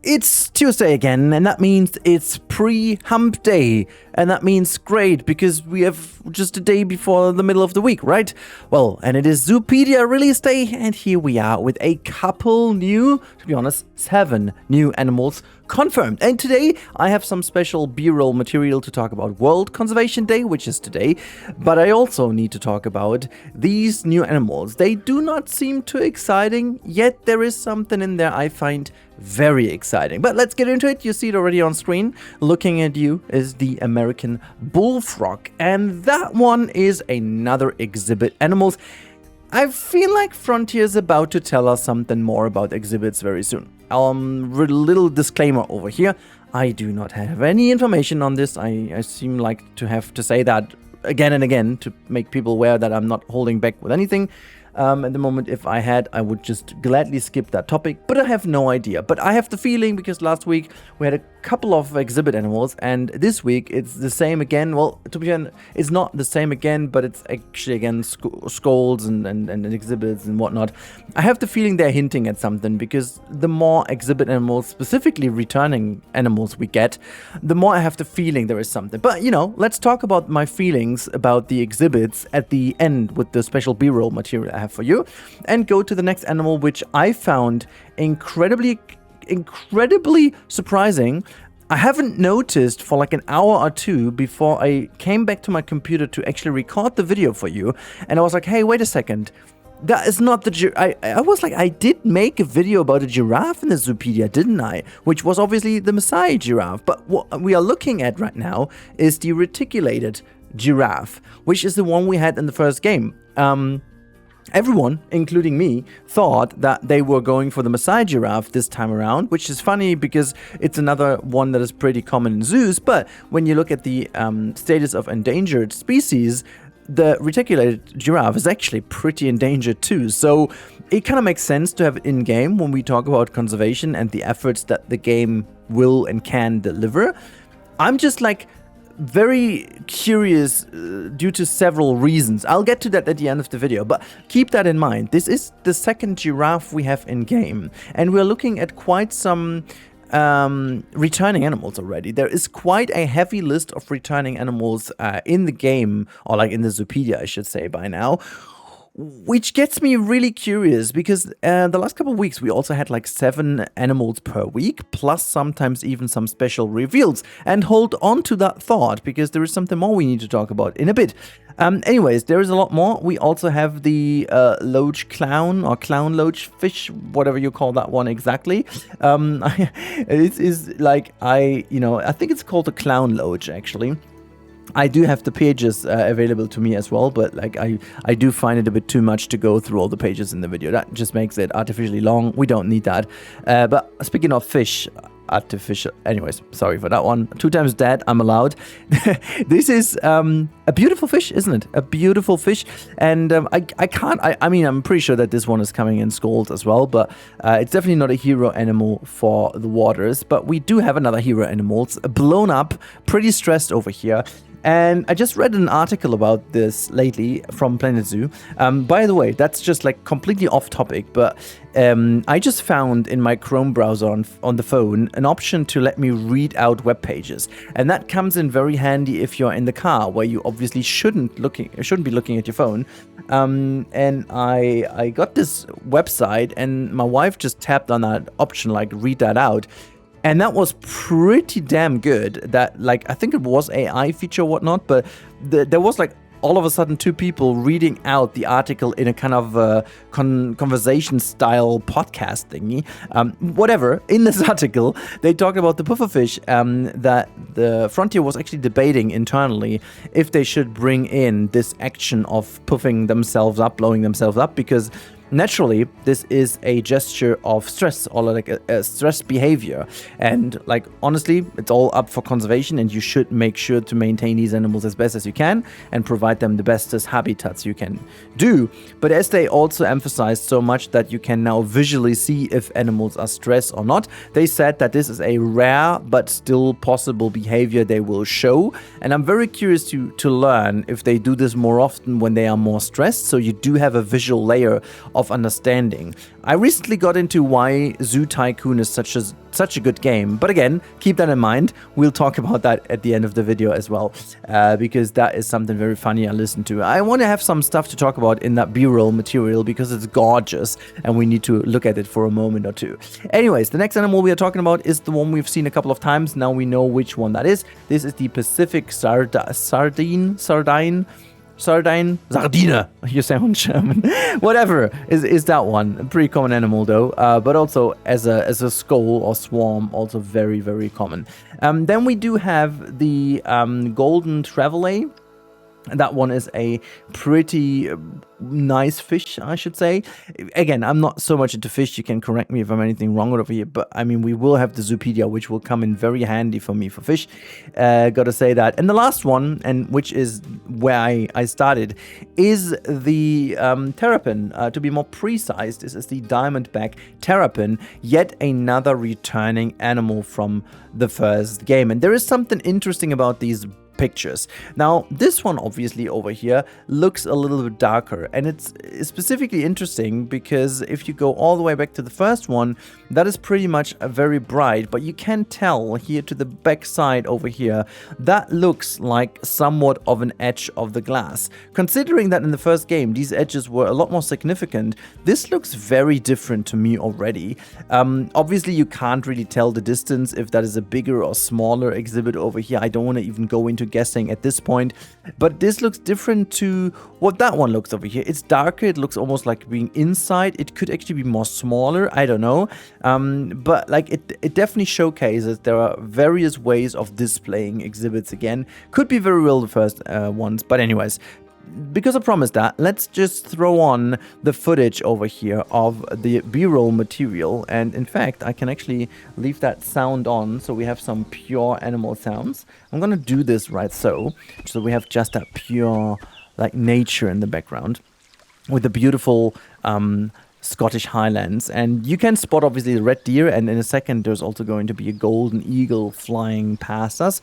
It's Tuesday again, and that means it's pre-hump day. And that means great, because we have just a day before the middle of the week, right? Well, and it is Zupedia release day, and here we are with a couple new, to be honest, 7 new animals confirmed. And today, I have some special B-roll material to talk about World Conservation Day, which is today. But I also need to talk about these new animals. They do not seem too exciting, yet there is something in there I find very exciting. But let's get into it. You see it already on screen. Looking at you is the American bullfrog, and that one is another exhibit animals. I feel like Frontier's about to tell us something more about exhibits very soon. Little disclaimer over here. I do not have any information on this. I seem like to have to say that again and again to make people aware that I'm not holding back with anything. At the moment, if I had, I would just gladly skip that topic, but I have no idea. But I have the feeling, because last week we had a couple of exhibit animals, and this week it's the same again. Well, to be honest, it's not the same again, but it's actually again scolds and exhibits and whatnot. I have the feeling they're hinting at something, because the more exhibit animals, specifically returning animals we get, the more I have the feeling there is something. But, you know, let's talk about my feelings about the exhibits at the end with the special B-roll material I have for you, and go to the next animal, which I found incredibly surprising. I haven't noticed for like an hour or two before I came back to my computer to actually record the video for you, and I was like, hey, wait a second. That is not the I was like, I did make a video about a giraffe in the Zupedia, didn't I? Which was obviously the Maasai giraffe. But what we are looking at right now is the reticulated giraffe, which is the one we had in the first game. Everyone, including me, thought that they were going for the Maasai giraffe this time around, which is funny because it's another one that is pretty common in zoos. But when you look at the status of endangered species, the reticulated giraffe is actually pretty endangered too. So it kind of makes sense to have it in-game when we talk about conservation and the efforts that the game will and can deliver. I'm just like very curious due to several reasons. I'll get to that at the end of the video, but keep that in mind. This is the second giraffe we have in-game, and we're looking at quite some returning animals already. There is quite a heavy list of returning animals in the game, or like in the Zupedia, I should say, by now. Which gets me really curious, because the last couple of weeks we also had like 7 animals per week, plus sometimes even some special reveals. And hold on to that thought, because there is something more we need to talk about in a bit. Anyways, there is a lot more. We also have the loach clown, or clown loach fish, whatever you call that one exactly. It is like, I think it's called a clown loach actually. I do have the pages available to me as well, but like I do find it a bit too much to go through all the pages in the video. That just makes it artificially long. We don't need that. But speaking of fish, artificial. Anyways, sorry for that one. 2 times dead, I'm allowed. This is a beautiful fish, isn't it? A beautiful fish. And I mean, I'm pretty sure that this one is coming in scold as well, but it's definitely not a hero animal for the waters. But we do have another hero animal. It's blown up, pretty stressed over here. And I just read an article about this lately from Planet Zoo. By the way, that's just like completely off topic, but I just found in my Chrome browser on the phone an option to let me read out web pages. And that comes in very handy if you're in the car, where you obviously shouldn't be looking at your phone. And I got this website, and my wife just tapped on that option, like read that out. And that was pretty damn good. That, like, I think it was AI feature or whatnot, but there was like all of a sudden 2 people reading out the article in a kind of conversation style podcast thingy. Whatever. In this article, they talked about the pufferfish that the Frontier was actually debating internally if they should bring in this action of puffing themselves up, blowing themselves up, because naturally, this is a gesture of stress, or like a stress behavior. And like, honestly, it's all up for conservation, and you should make sure to maintain these animals as best as you can and provide them the bestest habitats you can do. But as they also emphasized so much that you can now visually see if animals are stressed or not, they said that this is a rare but still possible behavior they will show. And I'm very curious to learn if they do this more often when they are more stressed, so you do have a visual layer of of understanding. I recently got into why Zoo Tycoon is such a good game, but again, keep that in mind. We'll talk about that at the end of the video as well, because that is something very funny I listened to. I want to have some stuff to talk about in that B-roll material because it's gorgeous and we need to look at it for a moment or two. Anyways, the next animal we are talking about is the one we've seen a couple of times. Now we know which one that is. This is the Pacific Sardine. You sound German. Whatever is that one. A pretty common animal though, but also as a skull or swarm, also very, very common. Then we do have the golden traveler. That one is a pretty nice fish, I should say. Again, I'm not so much into fish. You can correct me if I'm anything wrong over here. But I mean, we will have the Zupedia, which will come in very handy for me for fish. Gotta say that. And the last one, and which is where I started, is the terrapin. To be more precise, this is the diamondback terrapin. Yet another returning animal from the first game. And there is something interesting about these pictures. Now, this one obviously over here looks a little bit darker, and it's specifically interesting because if you go all the way back to the first one, that is pretty much a very bright, but you can tell here to the back side over here, that looks like somewhat of an edge of the glass. Considering that in the first game, these edges were a lot more significant, this looks very different to me already. Obviously, you can't really tell the distance if that is a bigger or smaller exhibit over here. I don't want to even go into guessing at this point, but this looks different to what that one looks over here. It's darker, it looks almost like being inside. It could actually be more smaller, I don't know, but like it definitely showcases there are various ways of displaying exhibits again. Could be very well the first ones, but anyways, because I promised that, let's just throw on the footage over here of the B-roll material. And in fact, I can actually leave that sound on so we have some pure animal sounds. I'm gonna do this right so we have just that pure like nature in the background with the beautiful Scottish Highlands. And you can spot obviously the red deer, and in a second there's also going to be a golden eagle flying past us.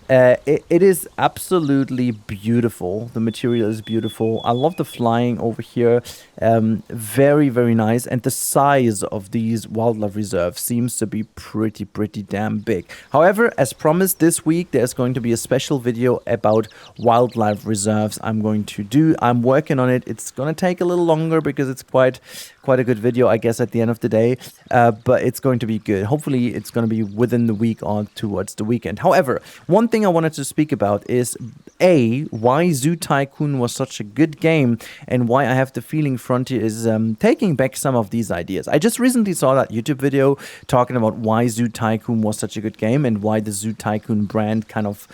It is absolutely beautiful. The material is beautiful. I love the flying over here. Very, very nice. And the size of these wildlife reserves seems to be pretty damn big. However, as promised, this week there's going to be a special video about wildlife reserves I'm going to do. I'm working on it. It's going to take a little longer because it's quite a good video, I guess, at the end of the day. But it's going to be good. Hopefully, it's going to be within the week or towards the weekend. However, one thing I wanted to speak about is why Zoo Tycoon was such a good game and why I have the feeling Frontier is taking back some of these ideas. I just recently saw that YouTube video talking about why Zoo Tycoon was such a good game and why the Zoo Tycoon brand kind of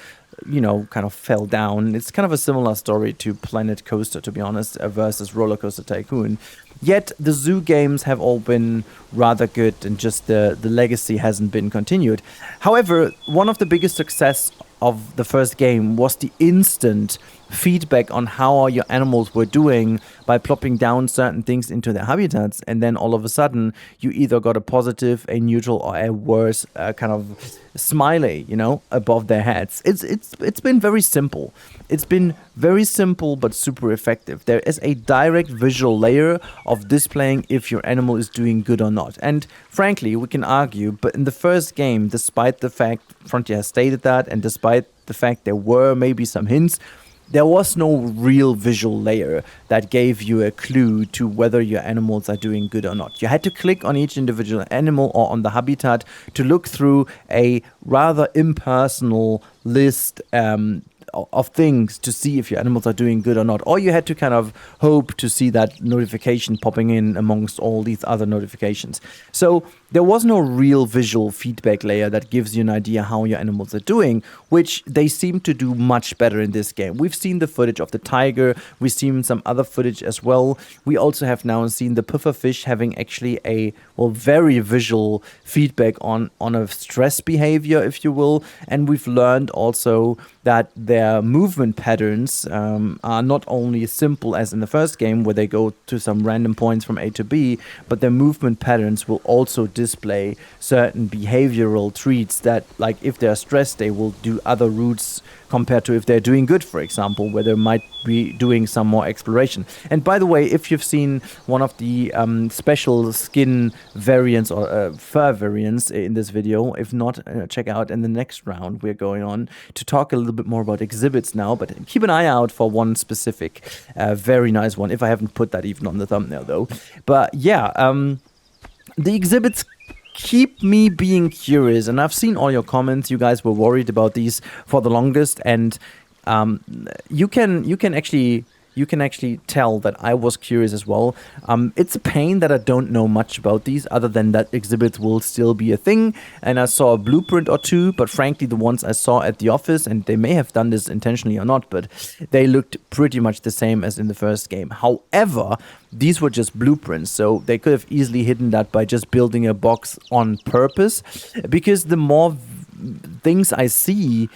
fell down. It's kind of a similar story to Planet Coaster, to be honest, versus Roller Coaster Tycoon. Yet the zoo games have all been rather good, and just the legacy hasn't been continued. However, one of the biggest success of the first game was the instant feedback on how your animals were doing by plopping down certain things into their habitats, and then all of a sudden you either got a positive, a neutral, or a worse kind of smiley, above their heads. It's been very simple. It's been very simple but super effective. There is a direct visual layer of displaying if your animal is doing good or not. And frankly, we can argue, but in the first game, despite the fact Frontier has stated that, and despite the fact there were maybe some hints, there was no real visual layer that gave you a clue to whether your animals are doing good or not. You had to click on each individual animal or on the habitat to look through a rather impersonal list of things to see if your animals are doing good or not, or you had to kind of hope to see that notification popping in amongst all these other notifications. So there was no real visual feedback layer that gives you an idea how your animals are doing, which they seem to do much better in this game. We've seen the footage of the tiger, we've seen some other footage as well. We also have now seen the pufferfish having actually a very visual feedback on a stress behavior, if you will, and we've learned also that their movement patterns are not only simple as in the first game where they go to some random points from A to B, but their movement patterns will also display certain behavioral traits that, like, if they're stressed, they will do other routes compared to if they're doing good, for example, where they might be doing some more exploration. And by the way, if you've seen one of the special skin variants or fur variants in this video, if not, check out in the next round. We're going on to talk a little bit more about exhibits now, but keep an eye out for one specific very nice one, if I haven't put that even on the thumbnail though. But yeah, the exhibits keep me being curious, and I've seen all your comments. You guys were worried about these for the longest, and you can actually tell that I was curious as well. It's a pain that I don't know much about these, other than that exhibits will still be a thing, and I saw a blueprint or two, but frankly the ones I saw at the office, and they may have done this intentionally or not, but they looked pretty much the same as in the first game. However, these were just blueprints, so they could have easily hidden that by just building a box on purpose, because the more things I see,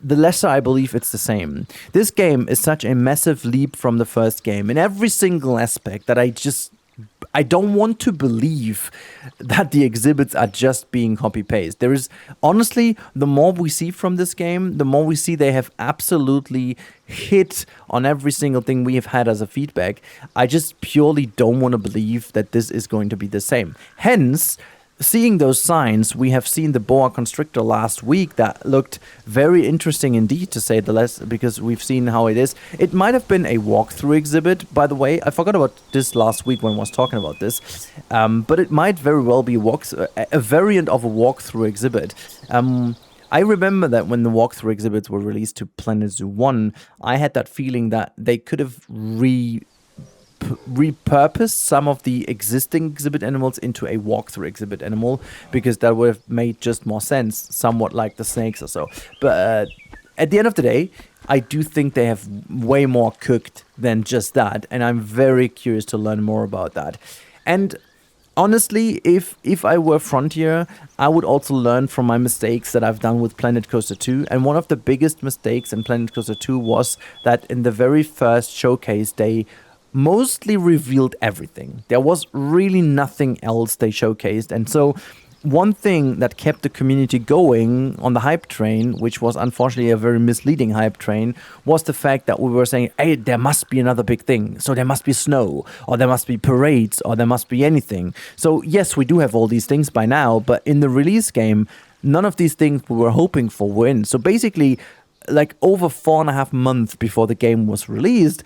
the lesser I believe it's the same. This game is such a massive leap from the first game in every single aspect that I don't want to believe that the exhibits are just being copy-paste. There is, honestly, the more we see from this game, the more we see they have absolutely hit on every single thing we have had as a feedback. I just purely don't want to believe that this is going to be the same. Hence, seeing those signs, we have seen the boa constrictor last week that looked very interesting indeed, to say the less, because we've seen how it is. It might have been a walkthrough exhibit, by the way. I forgot about this last week when I was talking about this, but it might very well be a variant of a walkthrough exhibit. I remember that when the walkthrough exhibits were released to Planet Zoo 1, I had that feeling that they could have repurposed some of the existing exhibit animals into a walkthrough exhibit animal, because that would have made just more sense, somewhat like the snakes or so. But at the end of the day, I do think they have way more cooked than just that, and I'm very curious to learn more about that. And honestly, if I were Frontier, I would also learn from my mistakes that I've done with Planet Coaster 2. And one of the biggest mistakes in Planet Coaster 2 was that in the very first showcase, they mostly revealed everything. There was really nothing else they showcased. And so one thing that kept the community going on the hype train, which was unfortunately a very misleading hype train, was the fact that we were saying, hey, there must be another big thing. So there must be snow, or there must be parades, or there must be anything. So yes, we do have all these things by now, but in the release game, none of these things we were hoping for were in. So basically, like over 4.5 months before the game was released,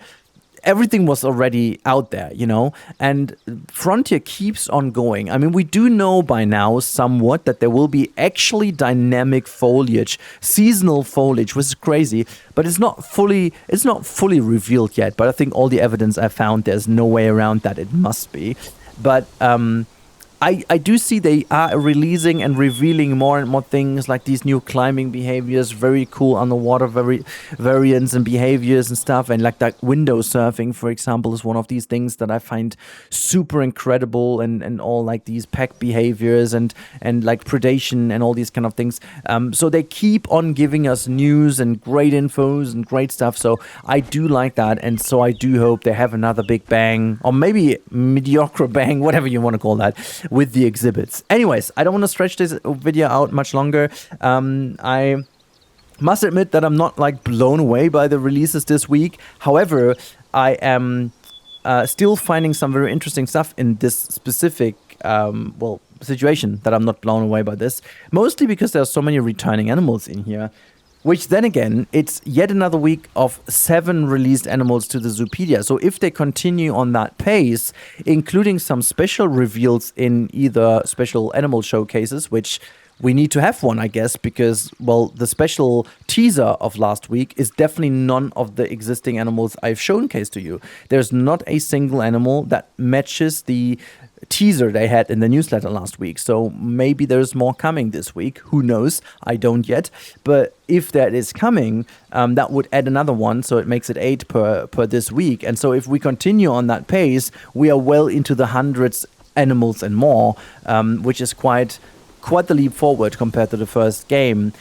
everything was already out there, you know, and Frontier keeps on going. I mean, we do know by now somewhat that there will be actually dynamic foliage, seasonal foliage, which is crazy, but it's not fully revealed yet. But I think all the evidence I found, there's no way around that. It must be. But I do see they are releasing and revealing more and more things, like these new climbing behaviors, very cool underwater variants and behaviors and stuff. And like that window surfing, for example, is one of these things that I find super incredible, and all like these pack behaviors and like predation and all these kind of things. So they keep on giving us news and great infos and great stuff. So I do like that. And so I do hope they have another big bang, or maybe mediocre bang, whatever you want to call that, with the exhibits. Anyways, I don't want to stretch this video out much longer. I must admit that I'm not like blown away by the releases this week. However, I am still finding some very interesting stuff in this specific situation, that I'm not blown away by this. Mostly because there are so many returning animals in here. Which then again, it's yet another week of 7 released animals to the Zupedia. So if they continue on that pace, including some special reveals in either special animal showcases, which we need to have one, I guess, because, well, the special teaser of last week is definitely none of the existing animals I've showcased to you. There's not a single animal that matches the teaser they had in the newsletter last week. So maybe there's more coming this week. Who knows? I don't yet. But if that is coming, that would add another one. So it makes it 8 per this week. And so if we continue on that pace, we are well into the hundreds animals and more, which is quite the leap forward compared to the first game.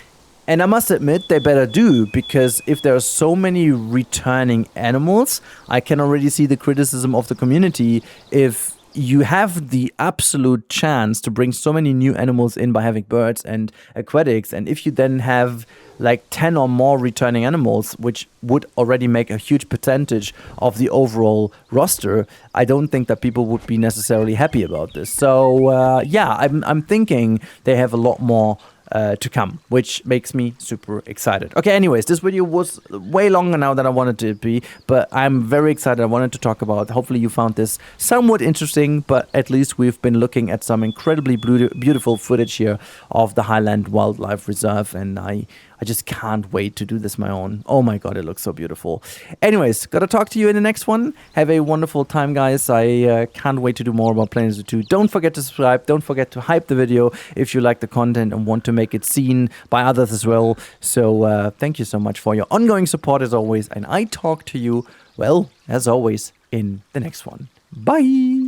And I must admit, they better do, because if there are so many returning animals, I can already see the criticism of the community if you have the absolute chance to bring so many new animals in by having birds and aquatics. And if you then have like 10 or more returning animals, which would already make a huge percentage of the overall roster, I don't think that people would be necessarily happy about this. So yeah, I'm thinking they have a lot more to come, which makes me super excited. Okay, anyways, this video was way longer now than I wanted it to be, but I'm very excited. I wanted to talk about. Hopefully you found this somewhat interesting, but at least we've been looking at some incredibly beautiful footage here of the Highland Wildlife Reserve, and I just can't wait to do this my own. Oh my god, it looks so beautiful. Anyways, gotta talk to you in the next one. Have a wonderful time, guys. I can't wait to do more about Planet Zoo 2. Don't forget to subscribe. Don't forget to hype the video if you like the content and want to make it seen by others as well. So thank you so much for your ongoing support as always. And I talk to you, well, as always, in the next one. Bye!